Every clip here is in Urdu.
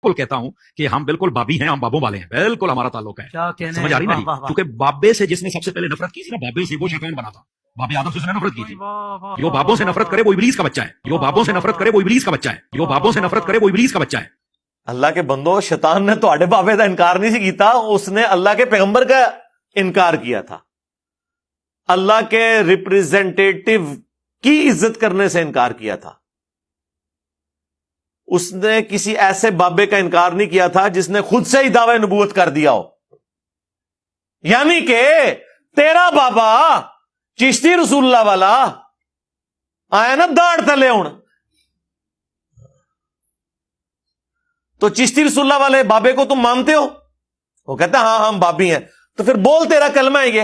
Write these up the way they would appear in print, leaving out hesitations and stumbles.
بالکل کہتا ہوں کہ ہم بالکل بابی ہیں، ہم بابوں والے ہیں، بالکل ہمارا تعلق ہے. کیا کہنے سمجھ آ رہی نا واہ جی؟ واہ واہ کیونکہ بابے سے جس نے سب سے پہلے نفرت کی تھی نا، بابے سے وہ شیطان بنا تھا. بابے آدم سے اس نے نفرت کی تھی. جو بابوں سے نفرت کرے وہ ابلیس کا بچہ ہے. جو بابوں سے نفرت کرے وہ ابلیس کا بچہ ہے. جو بابوں سے نفرت کرے وہ ابلیس کا بچہ ہے. اللہ کے بندو، شیطان نے تو بابے کا انکار نہیں سی کیتا، اس نے اللہ کے پیغمبر کا انکار کیا تھا. اللہ کے ریپریزنٹیٹو کی عزت کرنے سے انکار کیا تھا. اس نے کسی ایسے بابے کا انکار نہیں کیا تھا جس نے خود سے ہی دعوی نبوت کر دیا ہو. یعنی کہ تیرا بابا چشتی رسول اللہ والا آیا نا داڑ تلے ہوں، تو چشتی رسول اللہ والے بابے کو تم مانتے ہو؟ وہ کہتا ہاں ہم بابی ہیں. تو پھر بول تیرا کلمہ ہے یہ.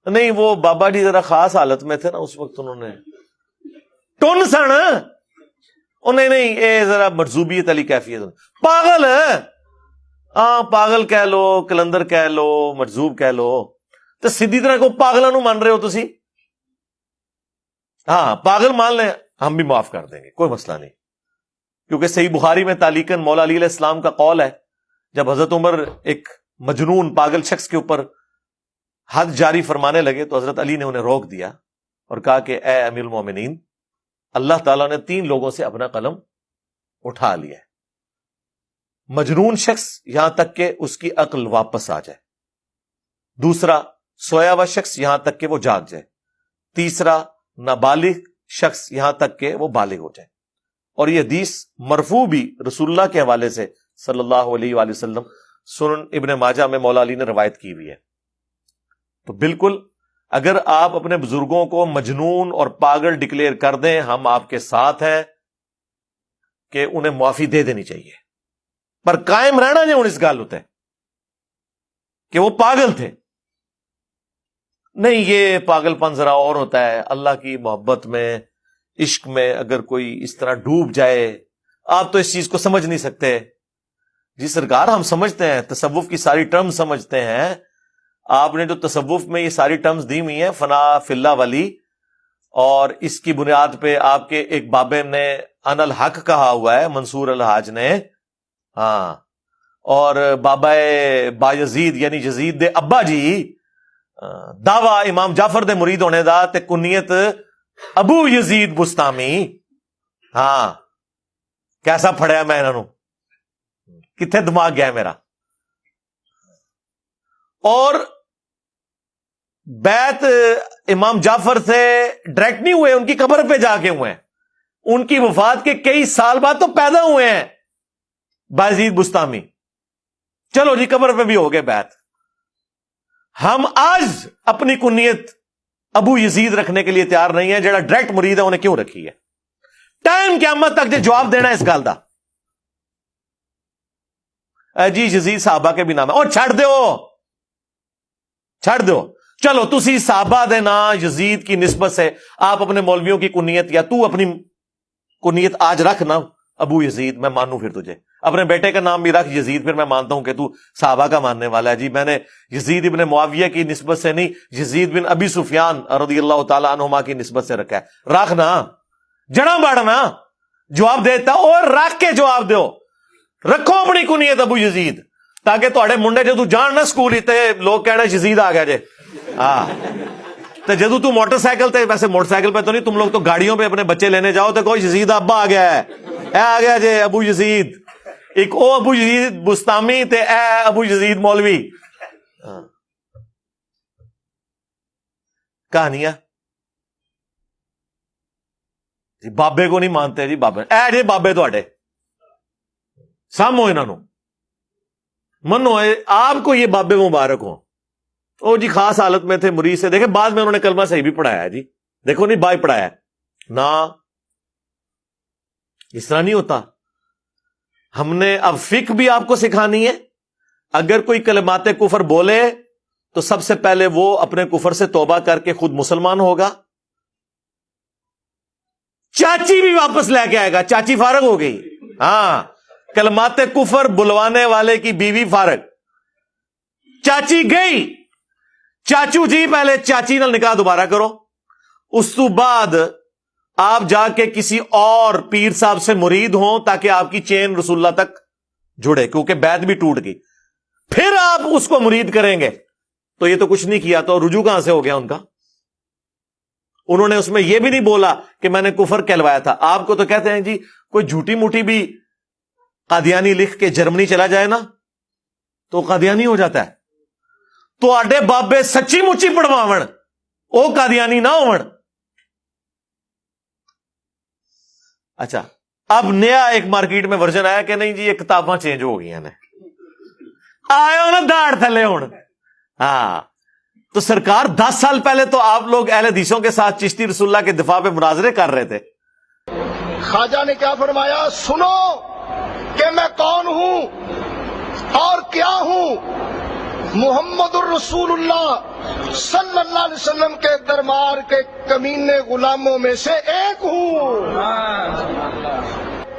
نہیں، وہ بابا جی ذرا خاص حالت میں تھے نا اس وقت، انہوں نے ٹن سن نہیں اے ذرا مرزوبیت علی کیفیت پاگل ہے. ہاں پاگل کہہ لو، کلندر کہہ لو، مرزوب کہہ لو، تو سیدھی طرح کو پاگلوں نو مان رہے ہو تسی. ہاں پاگل مان لیں، ہم بھی معاف کر دیں گے، کوئی مسئلہ نہیں. کیونکہ صحیح بخاری میں تعلیقاً مولا علی علیہ السلام کا قول ہے، جب حضرت عمر ایک مجنون پاگل شخص کے اوپر حد جاری فرمانے لگے تو حضرت علی نے انہیں روک دیا اور کہا کہ اے امیر المومنین، اللہ تعالیٰ نے 3 لوگوں سے اپنا قلم اٹھا لیا ہے. مجنون شخص یہاں تک کہ اس کی عقل واپس آ جائے، دوسرا سویا ہوا شخص یہاں تک کہ وہ جاگ جائے، تیسرا نابالغ شخص یہاں تک کہ وہ بالغ ہو جائے. اور یہ حدیث مرفوع بھی رسول اللہ کے حوالے سے صلی اللہ علیہ وآلہ وسلم سنن ابن ماجہ میں مولا علی نے روایت کی ہوئی ہے. تو بالکل اگر آپ اپنے بزرگوں کو مجنون اور پاگل ڈکلیئر کر دیں، ہم آپ کے ساتھ ہیں کہ انہیں معافی دے دینی چاہیے، پر قائم رہنا نہیں ہوں اس گل ہوتے کہ وہ پاگل تھے. نہیں، یہ پاگل پن ذرا اور ہوتا ہے. اللہ کی محبت میں، عشق میں اگر کوئی اس طرح ڈوب جائے، آپ تو اس چیز کو سمجھ نہیں سکتے. جی سرکار، ہم سمجھتے ہیں، تصوف کی ساری ٹرم سمجھتے ہیں. آپ نے جو تصوف میں یہ ساری ٹرمز دی ہوئی ہیں، فنا فی اللہ ولی، اور اس کی بنیاد پہ آپ کے ایک بابے نے ان الحق کہا ہوا ہے، منصور الحاج نے. ہاں، اور بابا بایزید یعنی یزید دے ابا جی دعوی امام جعفر دے مرید ہونے دا تے کنیت ابو یزید بستامی. ہاں، کیسا پھڑیا میں انہوں، کتنے دماغ گیا میرا. اور بیعت امام جعفر سے ڈائریکٹ نہیں ہوئے، ان کی قبر پہ جا کے ہوئے ہیں. ان کی وفات کے کئی سال بعد تو پیدا ہوئے ہیں بایزید بستامی. چلو جی، قبر پہ بھی ہو گئے بیعت. ہم آج اپنی کنیت ابو یزید رکھنے کے لیے تیار نہیں ہے. جڑا ڈائریکٹ مرید ہے انہیں کیوں رکھی ہے؟ ٹائم قیامت تک جو جواب دینا ہے اس گل دا. جی یزید صحابہ کے بھی نام ہے، اور چھڑ دو. چلو تسی صحابہ دے نا یزید کی نسبت سے آپ اپنے مولویوں کی کنیت، یا تو اپنی کنیت آج رکھ نا ابو یزید، میں مانوں پھر تجھے. اپنے بیٹے کا نام بھی رکھ یزید، پھر میں مانتا ہوں کہ تو صحابہ کا ماننے والا ہے. جی میں نے یزید ابن معاویہ کی نسبت سے نہیں، یزید بن ابی سفیان رضی اللہ تعالی عنہما کی نسبت سے رکھا ہے. رکھنا، جڑا باڑنا جواب دیتا، اور رکھ کے جواب دیو. رکھو اپنی کنیت ابو یزید، تاکہ تھوڑے منڈے جدو جان نہ سکول ہی تے لوگ کہنا یزید آ گیا جے. ہاں، تو جدو تو موٹر سائیکل تے، ویسے موٹر سائیکل پہ تو نہیں، تم لوگ تو گاڑیوں پہ اپنے بچے لینے جاؤ تو کوئی یزید ابا آ گیا ہے، اے آ گیا جے ابو یزید. ایک او ابو یزید بستامی تے اے ابو یزید مولوی. کہانیاں جی بابے کو نہیں مانتے. جی بابے اے جی بابے تھوڑے سامو انہوں منو، آپ کو یہ بابے مبارک ہوں. او جی خاص حالت میں تھے، مرید سے دیکھیں بعد میں انہوں نے کلمہ صحیح بھی پڑھایا ہے. جی دیکھو نہیں بائی پڑھایا نا، اس طرح نہیں ہوتا. ہم نے اب فقہ بھی آپ کو سکھانی ہے. اگر کوئی کلمات کفر بولے تو سب سے پہلے وہ اپنے کفر سے توبہ کر کے خود مسلمان ہوگا. چاچی بھی واپس لے کے آئے گا، چاچی فارغ ہو گئی. ہاں، کلمات کفر بلوانے والے کی بیوی فارغ. چاچی گئی، چاچو جی پہلے چاچی نال نکاح دوبارہ کرو، اس تو بعد آپ جا کے کسی اور پیر صاحب سے مرید ہوں تاکہ آپ کی چین رسول اللہ تک جڑے، کیونکہ بیعت بھی ٹوٹ گئی، پھر آپ اس کو مرید کریں گے، تو یہ تو کچھ نہیں کیا، تو رجوع کہاں سے ہو گیا ان کا؟ انہوں نے اس میں یہ بھی نہیں بولا کہ میں نے کفر کہلوایا تھا. آپ کو تو کہتے ہیں جی کوئی جھوٹی موٹی بھی قادیانی لکھ کے جرمنی چلا جائے نا تو قادیانی ہو جاتا ہے. تو آڈے بابے سچی مچی پڑھواون او قادیانی نہ ہون. اچھا اب نیا ایک مارکیٹ میں ورژن آیا کہ نہیں جی یہ کتاباں چینج ہو گئی ہیں، آئے نا داڑ تھلے ہون. ہاں تو سرکار 10 سال پہلے تو آپ لوگ اہل حدیثوں کے ساتھ چشتی رسول اللہ کے دفاع پہ مناظرے کر رہے تھے. خواجہ نے کیا فرمایا؟ سنو کہ میں کون ہوں اور کیا ہوں. محمد الرسول اللہ صلی اللہ علیہ وسلم کے دربار کے کمینے غلاموں میں سے ایک ہوں.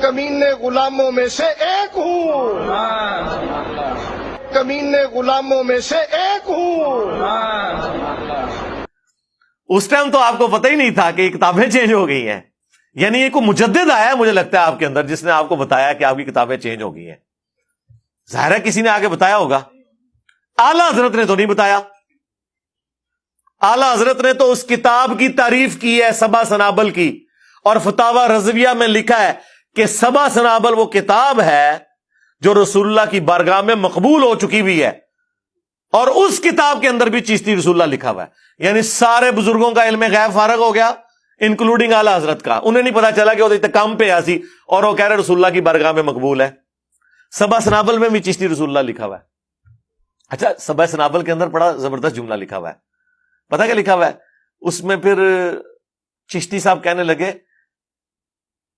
کمینے غلاموں میں سے ایک ہوں. کمینے غلاموں میں سے ایک ہوں. اس ٹائم تو آپ کو پتہ ہی نہیں تھا کہ یہ کتابیں چینج ہو گئی ہیں. یعنی یہ کوئی مجدد آیا ہے مجھے لگتا ہے آپ کے اندر جس نے آپ کو بتایا کہ آپ کی کتابیں چینج ہو گئی ہیں. ظاہر ہے کسی نے آگے بتایا ہوگا. اعلیٰ حضرت نے تو نہیں بتایا. اعلیٰ حضرت نے تو اس کتاب کی تعریف کی ہے سبا سنابل کی، اور فتاوی رضویہ میں لکھا ہے کہ سبا سنابل وہ کتاب ہے جو رسول اللہ کی بارگاہ میں مقبول ہو چکی ہوئی ہے، اور اس کتاب کے اندر بھی چشتی رسول اللہ لکھا ہوا ہے. یعنی سارے بزرگوں کا علم غیب فارغ ہو گیا انکلوڈنگ اعلیٰ حضرت کا. انہیں نہیں پتا چلا کہ وہ کام پہ آسی اور وہ کہہ رہے رسول اللہ کی بارگاہ میں مقبول ہے. سبا سنابل میں بھی چشتی رسول اللہ لکھا ہوا ہے. اچھا سبا سنابل کے اندر بڑا زبردست جملہ لکھا ہوا ہے. پتہ کیا لکھا ہوا ہے اس میں؟ پھر چشتی صاحب کہنے لگے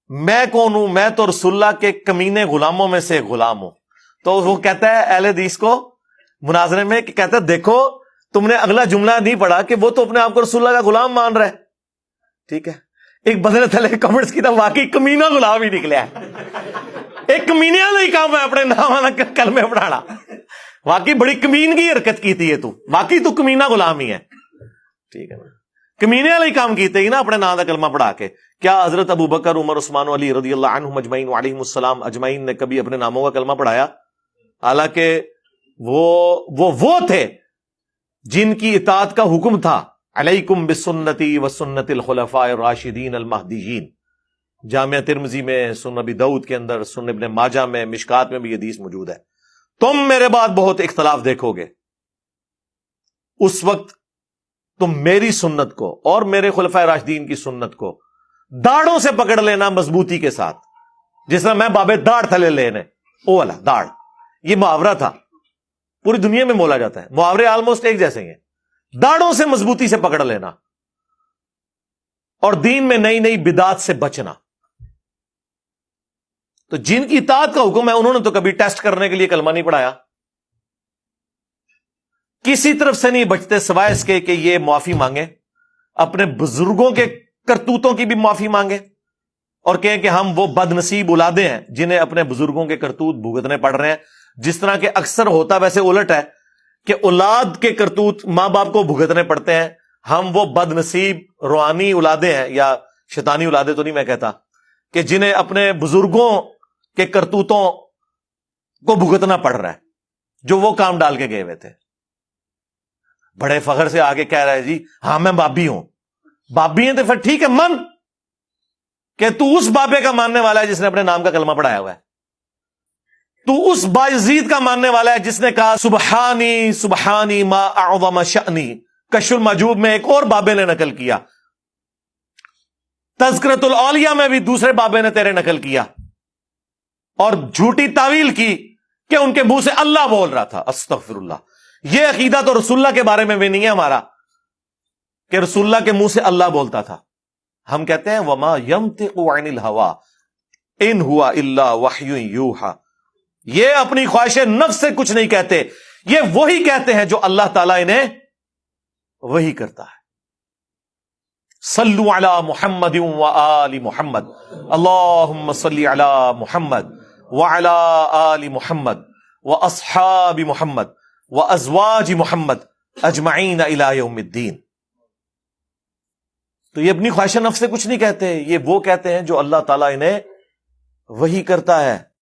میں کون ہوں؟ میں تو رسول اللہ کے کمینے غلاموں میں سے ایک غلام ہوں. تو وہ کہتا ہے اہل حدیث کو مناظرے میں کہ کہتا ہے دیکھو تم نے اگلا جملہ نہیں پڑھا کہ وہ تو اپنے آپ کو رسول اللہ کا غلام مان رہا ہے. ٹھیک ہے ایک بدلے تھلے کمنٹس کی تھا واقعی کمینہ غلام ہی نکلیا ہے. ایک کمینے والا ہی کام ہے اپنے نام والا کلمے پڑھانا. واقعی بڑی کمین کی حرکت کی تھی یہ تو، واقعی تو کمینہ غلام ہی ہے. ٹھیک ہے نا کمینے والا ہی کام کیتے ہی نا اپنے نام کا کلمہ پڑھا کے. کیا حضرت ابو بکر عمر عثمان و علی رضی اللہ عنہم اجمعین وعلیہم السلام اجمعین نے کبھی اپنے ناموں کا کلمہ پڑھایا؟ حالانکہ وہ تھے جن کی اطاعت کا حکم تھا علیکم بسنتی وسنت الخلفاء الراشدین المہدیین. جامعہ ترمذی میں، سنن ابی داؤد کے اندر، سنن ابن ماجہ میں، مشکات میں بھی یہ حدیث موجود ہے. تم میرے بعد بہت اختلاف دیکھو گے، اس وقت تم میری سنت کو اور میرے خلفاء راشدین کی سنت کو داڑھوں سے پکڑ لینا مضبوطی کے ساتھ، جس طرح میں بابے داڑھ تھلے لینے او والا داڑھ. یہ محاورہ تھا، پوری دنیا میں بولا جاتا ہے. محاورے آلموسٹ ایک جیسے ہیں. داڑھوں سے مضبوطی سے پکڑ لینا اور دین میں نئی نئی بدعات سے بچنا. تو جن کی اطاعت کا حکم ہے انہوں نے تو کبھی ٹیسٹ کرنے کے لیے کلمہ نہیں پڑھایا. کسی طرف سے نہیں بچتے سوائے اس کے کہ یہ معافی مانگے، اپنے بزرگوں کے کرتوتوں کی بھی معافی مانگے اور کہیں کہ ہم وہ بد نصیب اولادیں ہیں جنہیں اپنے بزرگوں کے کرتوت بھگتنے پڑ رہے ہیں. جس طرح کہ اکثر ہوتا ویسے الٹ ہے کہ اولاد کے کرتوت ماں باپ کو بھگتنے پڑتے ہیں. ہم وہ بد نصیب روحانی اولادیں ہیں، یا شیطانی اولادیں تو نہیں میں کہتا، کہ جنہیں اپنے بزرگوں کے کرتوتوں کو بھگتنا پڑ رہا ہے جو وہ کام ڈال کے گئے ہوئے تھے. بڑے فخر سے آگے کہہ رہا ہے جی ہاں میں بابی ہوں. بابی ہیں تو پھر ٹھیک ہے من کہ تو اس بابے کا ماننے والا ہے جس نے اپنے نام کا کلمہ پڑھایا ہوا ہے. تو اس بایزید کا ماننے والا ہے جس نے کہا سبحانی سبحانی ما اعظم شأنی. کشف المحجوب میں ایک اور بابے نے نقل کیا، تذکرۃ الاولیاء میں بھی دوسرے بابے نے تیرے نقل کیا اور جھوٹی تعویل کی کہ ان کے منہ سے اللہ بول رہا تھا. استغفر اللہ. یہ عقیدہ تو رسول اللہ کے بارے میں بھی نہیں ہے ہمارا کہ رسول اللہ کے منہ سے اللہ بولتا تھا. ہم کہتے ہیں وما ينطق عن الهوى ان هو الا وحی یوحى. یہ اپنی خواہش نفس سے کچھ نہیں کہتے، یہ وہی کہتے ہیں جو اللہ تعالیٰ انہیں وہی کرتا ہے. صلو علی محمد وآل محمد اللہم صلی علی محمد وعلی آل محمد واصحاب محمد وازواج محمد اجمعین الی یوم الدین. تو یہ اپنی خواہش نفس سے کچھ نہیں کہتے، یہ وہ کہتے ہیں جو اللہ تعالیٰ انہیں وحی کرتا ہے.